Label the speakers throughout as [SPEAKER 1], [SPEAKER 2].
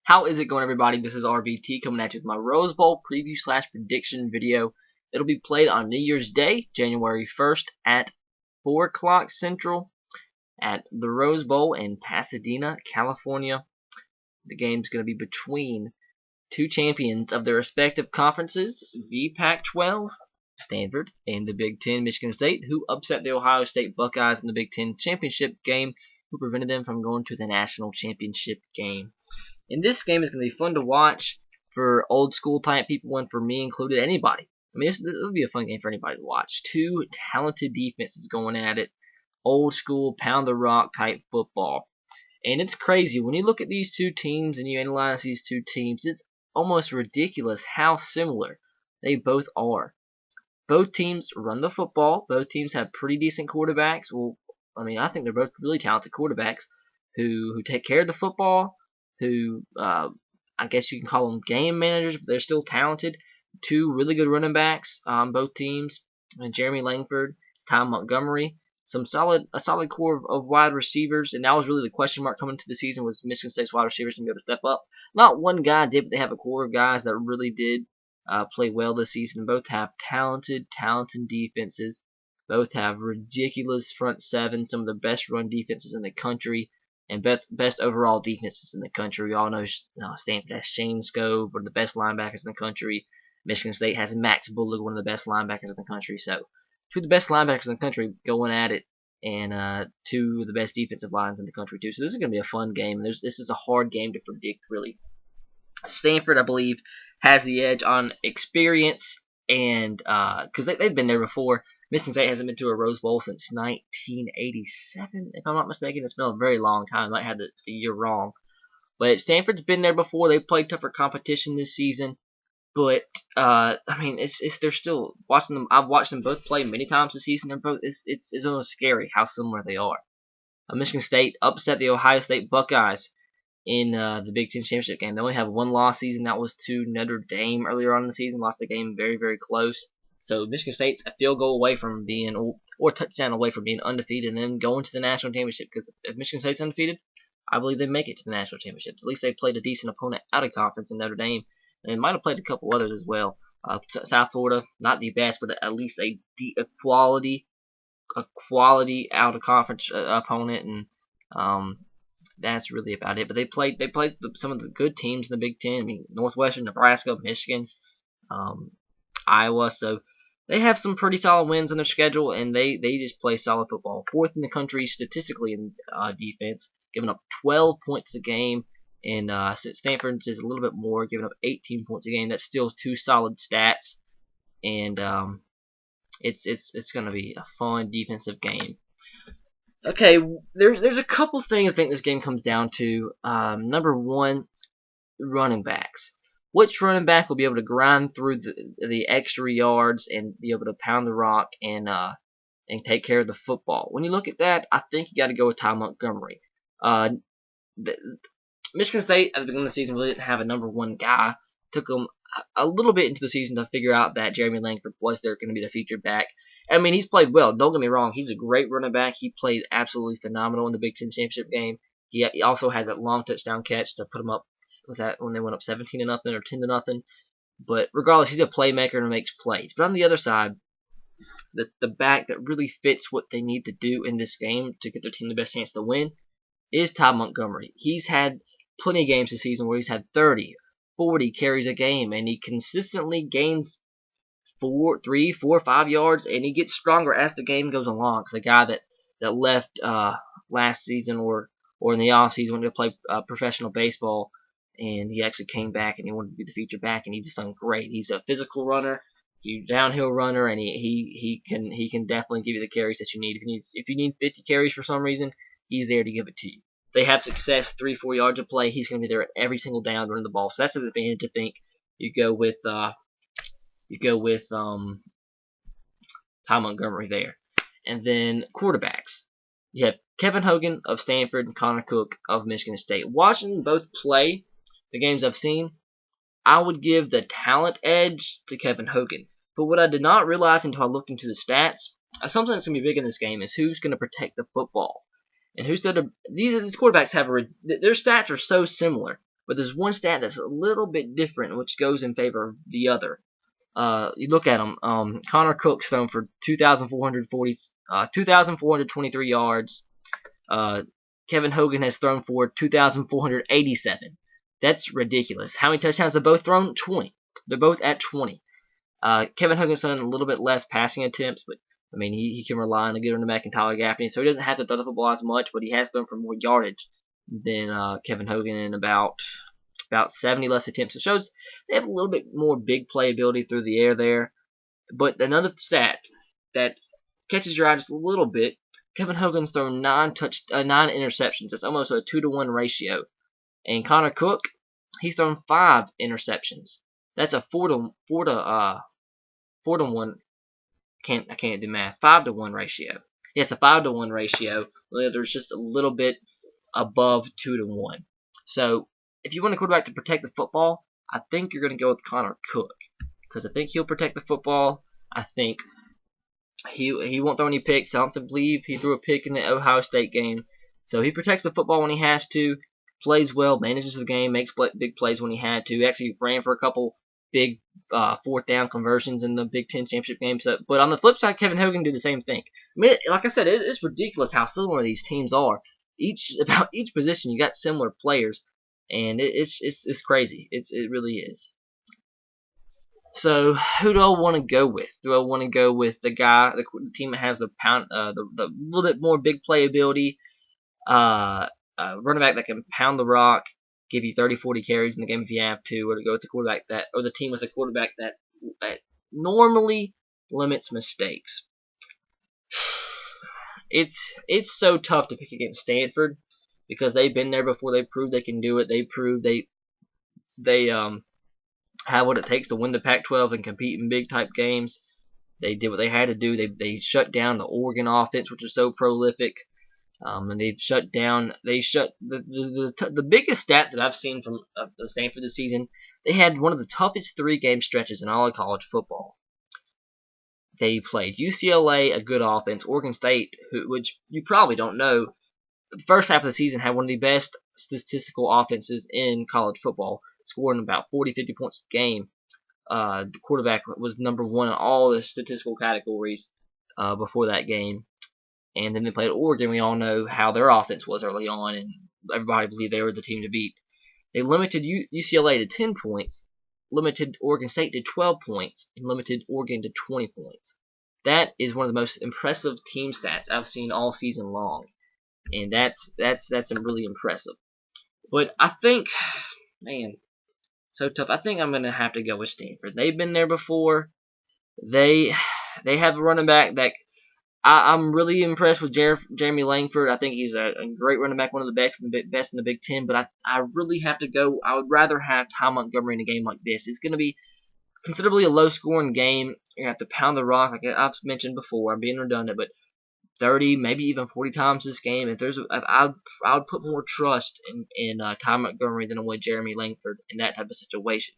[SPEAKER 1] How is it going, everybody? This is RBT coming at you with my Rose Bowl preview slash prediction video. It'll be played on New Year's Day, January 1st at 4 o'clock Central at the Rose Bowl in Pasadena, California. The game's going to be between two champions of their respective conferences, the Pac-12, Stanford, and the Big Ten, Michigan State, who upset the Ohio State Buckeyes in the Big Ten championship game, who prevented them from going to the national championship game. And this game is going to be fun to watch for old school type people, and for me included, anybody. I mean, this will be a fun game for anybody to watch. Two talented defenses going at it, old school pound the rock type football. And it's crazy when you look at these two teams and you analyze these two teams. It's almost ridiculous how similar they both are. Both teams run the football. Both teams have pretty decent quarterbacks. Well, I mean, I think they're both really talented quarterbacks who take care of the football, who I guess you can call them game managers, but they're still talented. Two really good running backs on both teams, and Jeremy Langford, Ty Montgomery. A solid core of wide receivers, and that was really the question mark coming into the season, was Michigan State's wide receivers going to be able to step up. Not one guy did, but they have a core of guys that really did play well this season. Both have talented defenses. Both have ridiculous front seven, some of the best run defenses in the country, and best overall defenses in the country. We all know Stanford has Shane Scove, one of the best linebackers in the country. Michigan State has Max Bullock, one of the best linebackers in the country. So two of the best linebackers in the country going at it, and two of the best defensive lines in the country too. So this is going to be a fun game. This is a hard game to predict, really. Stanford, I believe, has the edge on experience, and because they've been there before. Michigan State hasn't been to a Rose Bowl since 1987, if I'm not mistaken. It's been a very long time. I might have the year wrong. But Stanford's been there before. They've played tougher competition this season. But I mean, they're still watching them. I've watched them both play many times this season. They're both it's almost scary how similar they are. Michigan State upset the Ohio State Buckeyes in the Big Ten championship game. They only have one loss season. That was to Notre Dame earlier on in the season. Lost the game very close. So Michigan State's a field goal away from being, or touchdown away from being undefeated and then going to the national championship. Because if Michigan State's undefeated, I believe they make it to the national championship. At least they played a decent opponent out of conference in Notre Dame. And they might have played a couple others as well. South Florida, not the best, but at least a quality out of conference opponent, and that's really about it. But they played some of the good teams in the Big Ten. I mean, Northwestern, Nebraska, Michigan, Iowa. So they have some pretty solid wins on their schedule, and they just play solid football. Fourth in the country statistically in defense, giving up 12 points a game. And Stanford's is a little bit more, giving up 18 points a game. That's still two solid stats, and it's going to be a fun defensive game. Okay, there's a couple things I think this game comes down to. Number one, running backs. Which running back will be able to grind through the extra yards and be able to pound the rock and take care of the football? When you look at that, I think you got to go with Ty Montgomery. Michigan State at the beginning of the season really didn't have a number one guy. Took them a little bit into the season to figure out that Jeremy Langford was there going to be the featured back. I mean, he's played well. Don't get me wrong. He's a great running back. He played absolutely phenomenal in the Big Ten championship game. He also had that long touchdown catch to put him up. Was that when they went up 17-0 or 10-0? But regardless, he's a playmaker and makes plays. But on the other side, the back that really fits what they need to do in this game to get their team the best chance to win is Ty Montgomery. He's had plenty of games this season where he's had 30, 40 carries a game, and he consistently gains 3, 4, 5 yards, and he gets stronger as the game goes along. It's a guy that left last season or in the off season, wanted to play professional baseball, and he actually came back and he wanted to be the feature back, and he just done great. He's a physical runner, he's a downhill runner, and he can definitely give you the carries that you need. If you need 50 carries for some reason, he's there to give it to you. They have success 3, 4 yards of play, he's going to be there at every single down running the ball. So that's an advantage. I think you go with Ty Montgomery there. And then quarterbacks, you have Kevin Hogan of Stanford and Connor Cook of Michigan State. Watching both play the games I've seen, I would give the talent edge to Kevin Hogan. But what I did not realize until I looked into the stats, something that's going to be big in this game is who's going to protect the football. And these quarterbacks have their stats are so similar. But there's one stat that's a little bit different, which goes in favor of the other. You look at them. Connor Cook's thrown for 2,423 yards. Kevin Hogan has thrown for 2,487. That's ridiculous. How many touchdowns have both thrown? 20. They're both at 20. Kevin Hogan's done a little bit less passing attempts, but I mean he can rely on a good running back in Tyler Gaffney, so he doesn't have to throw the football as much, but he has thrown for more yardage than Kevin Hogan in about 70 less attempts. It shows they have a little bit more big playability through the air there. But another stat that catches your eye just a little bit: Kevin Hogan's thrown 9 interceptions. That's almost a 2-to-1 ratio. And Connor Cook, he's thrown 5 interceptions. That's a 4-to-1. I can't do math. 5-to-1 ratio. Yes, a 5-to-1 ratio. There's just a little bit above 2-to-1. So if you want a quarterback to protect the football, I think you're going to go with Connor Cook, because I think he'll protect the football. I think he won't throw any picks. I don't believe he threw a pick in the Ohio State game. So he protects the football when he has to, plays well, manages the game, makes big plays when he had to. He actually ran for a couple big 4th down conversions in the Big Ten championship game. So, but on the flip side, Kevin Hogan did the same thing. I mean, like I said, it's ridiculous how similar these teams are. About each position, you got similar players, and it's crazy. It really is. So who do I want to go with? Do I want to go with the team that has the little bit more big playability, running back that can pound the rock, give you 30, 40 carries in the game if you have to, or to go with the team with a quarterback that normally limits mistakes? It's so tough to pick against Stanford because they've been there before. They proved they can do it. They proved they have what it takes to win the Pac-12 and compete in big type games. They did what they had to do. They shut down the Oregon offense, which is so prolific. And they've shut down. They shut the biggest stat that I've seen from Stanford this season. They had one of the toughest 3-game stretches in all of college football. They played UCLA, a good offense, Oregon State, which you probably don't know, the first half of the season had one of the best statistical offenses in college football, scoring about 40, 50 points a game. The quarterback was number 1 in all the statistical categories before that game. And then they played Oregon. We all know how their offense was early on, and everybody believed they were the team to beat. They limited UCLA to 10 points, limited Oregon State to 12 points, and limited Oregon to 20 points. That is one of the most impressive team stats I've seen all season long, and that's really impressive. But I think, man, so tough. I think I'm gonna have to go with Stanford. They've been there before. They have a running back that I'm really impressed with Jeremy Langford. I think he's a great running back, one of the best in the Big Ten. But I really have to go. I would rather have Ty Montgomery in a game like this. It's going to be considerably a low-scoring game. You're going to have to pound the rock, like I've mentioned before. I'm being redundant, but 30, maybe even 40 times this game. I would put more trust in Ty Montgomery than I would Jeremy Langford in that type of situation.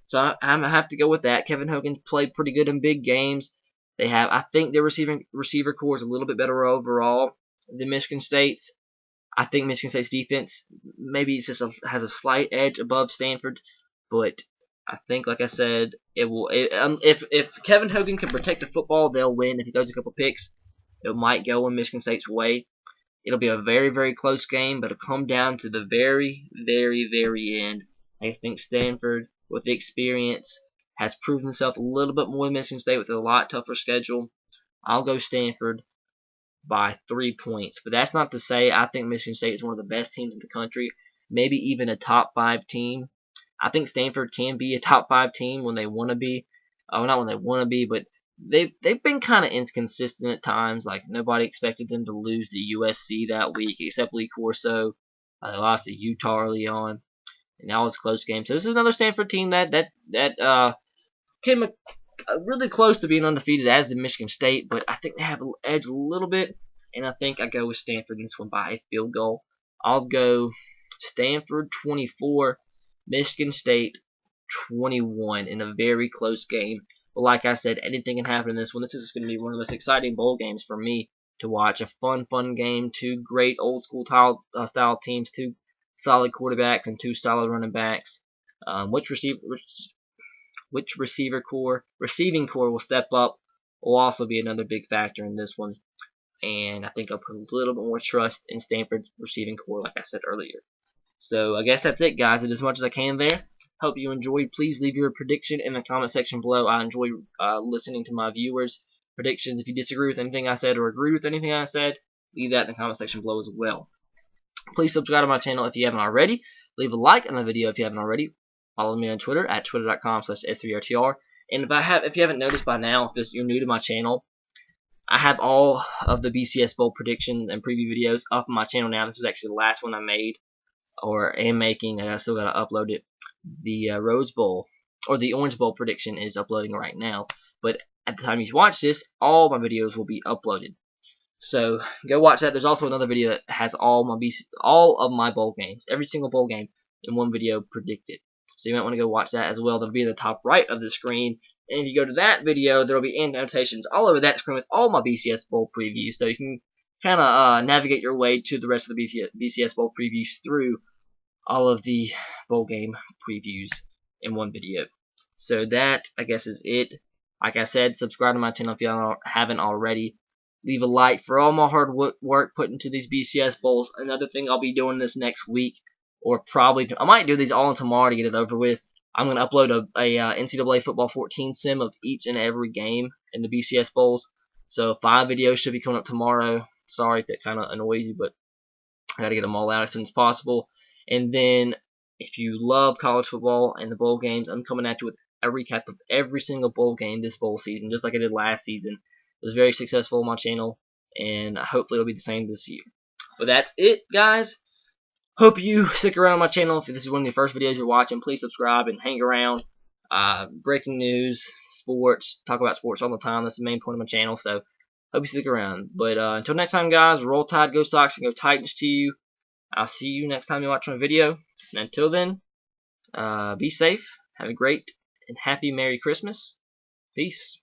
[SPEAKER 1] So I have to go with that. Kevin Hogan played pretty good in big games. I think their receiver core is a little bit better overall than Michigan State's. I think Michigan State's defense maybe has a slight edge above Stanford, but I think, like I said, if Kevin Hogan can protect the football, they'll win. If he throws a couple picks, it might go in Michigan State's way. It'll be a very, very close game, but it'll come down to the very, very, very end. I think Stanford, with the experience, has proven himself a little bit more than Michigan State with a lot tougher schedule. I'll go Stanford by 3 points. But that's not to say I think Michigan State is one of the best teams in the country, maybe even a top 5 team. I think Stanford can be a top 5 team when they want to be. Not when they want to be, but they've been kind of inconsistent at times. Like, nobody expected them to lose to USC that week except Lee Corso. They lost to Utah early on, and that was a close game. So this is another Stanford team that came really close to being undefeated as did Michigan State, but I think they have an edge a little bit, and I think I go with Stanford in this one by a field goal. I'll go Stanford 24, Michigan State 21 in a very close game. But like I said, anything can happen in this one. This is going to be one of the most exciting bowl games for me to watch. A fun game. 2 great old school style teams. 2 solid quarterbacks and 2 solid running backs. Which receiving core will step up will also be another big factor in this one. And I think I'll put a little bit more trust in Stanford's receiving core, like I said earlier. So I guess that's it, guys. I did as much as I can there. Hope you enjoyed. Please leave your prediction in the comment section below. I enjoy listening to my viewers' predictions. If you disagree with anything I said or agree with anything I said, leave that in the comment section below as well. Please subscribe to my channel if you haven't already. Leave a like on the video if you haven't already. Follow me on Twitter at twitter.com/s3rtr. And if you haven't noticed by now, if you're new to my channel, I have all of the BCS Bowl predictions and preview videos up on my channel now. This was actually the last one I made or am making, and I still gotta upload it. The Rose Bowl or the Orange Bowl prediction is uploading right now, but at the time you watch this, all my videos will be uploaded. So go watch that. There's also another video that has all of my bowl games, every single bowl game in one video predicted. So you might want to go watch that as well. That'll be in the top right of the screen. And if you go to that video, there will be annotations all over that screen with all my BCS Bowl previews. So you can kind of navigate your way to the rest of the BCS Bowl previews through all of the bowl game previews in one video. So that, I guess, is it. Like I said, subscribe to my channel if you haven't already. Leave a like for all my hard work put into these BCS Bowls. Another thing I'll be doing this next week, or probably, I might do these all tomorrow to get it over with. I'm going to upload a NCAA Football 14 sim of each and every game in the BCS Bowls. So 5 videos should be coming up tomorrow. Sorry if that kind of annoys you, but I got to get them all out as soon as possible. And then, if you love college football and the bowl games, I'm coming at you with a recap of every single bowl game this bowl season, just like I did last season. It was very successful on my channel, and hopefully it'll be the same this year. But that's it, guys. Hope you stick around on my channel. If this is one of the first videos you're watching, please subscribe and hang around. Breaking news, sports, talk about sports all the time. That's the main point of my channel, so hope you stick around. But until next time, guys, roll Tide, go Sox, and go Titans to you. I'll see you next time you watch my video. And until then, be safe. Have a great and happy Merry Christmas. Peace.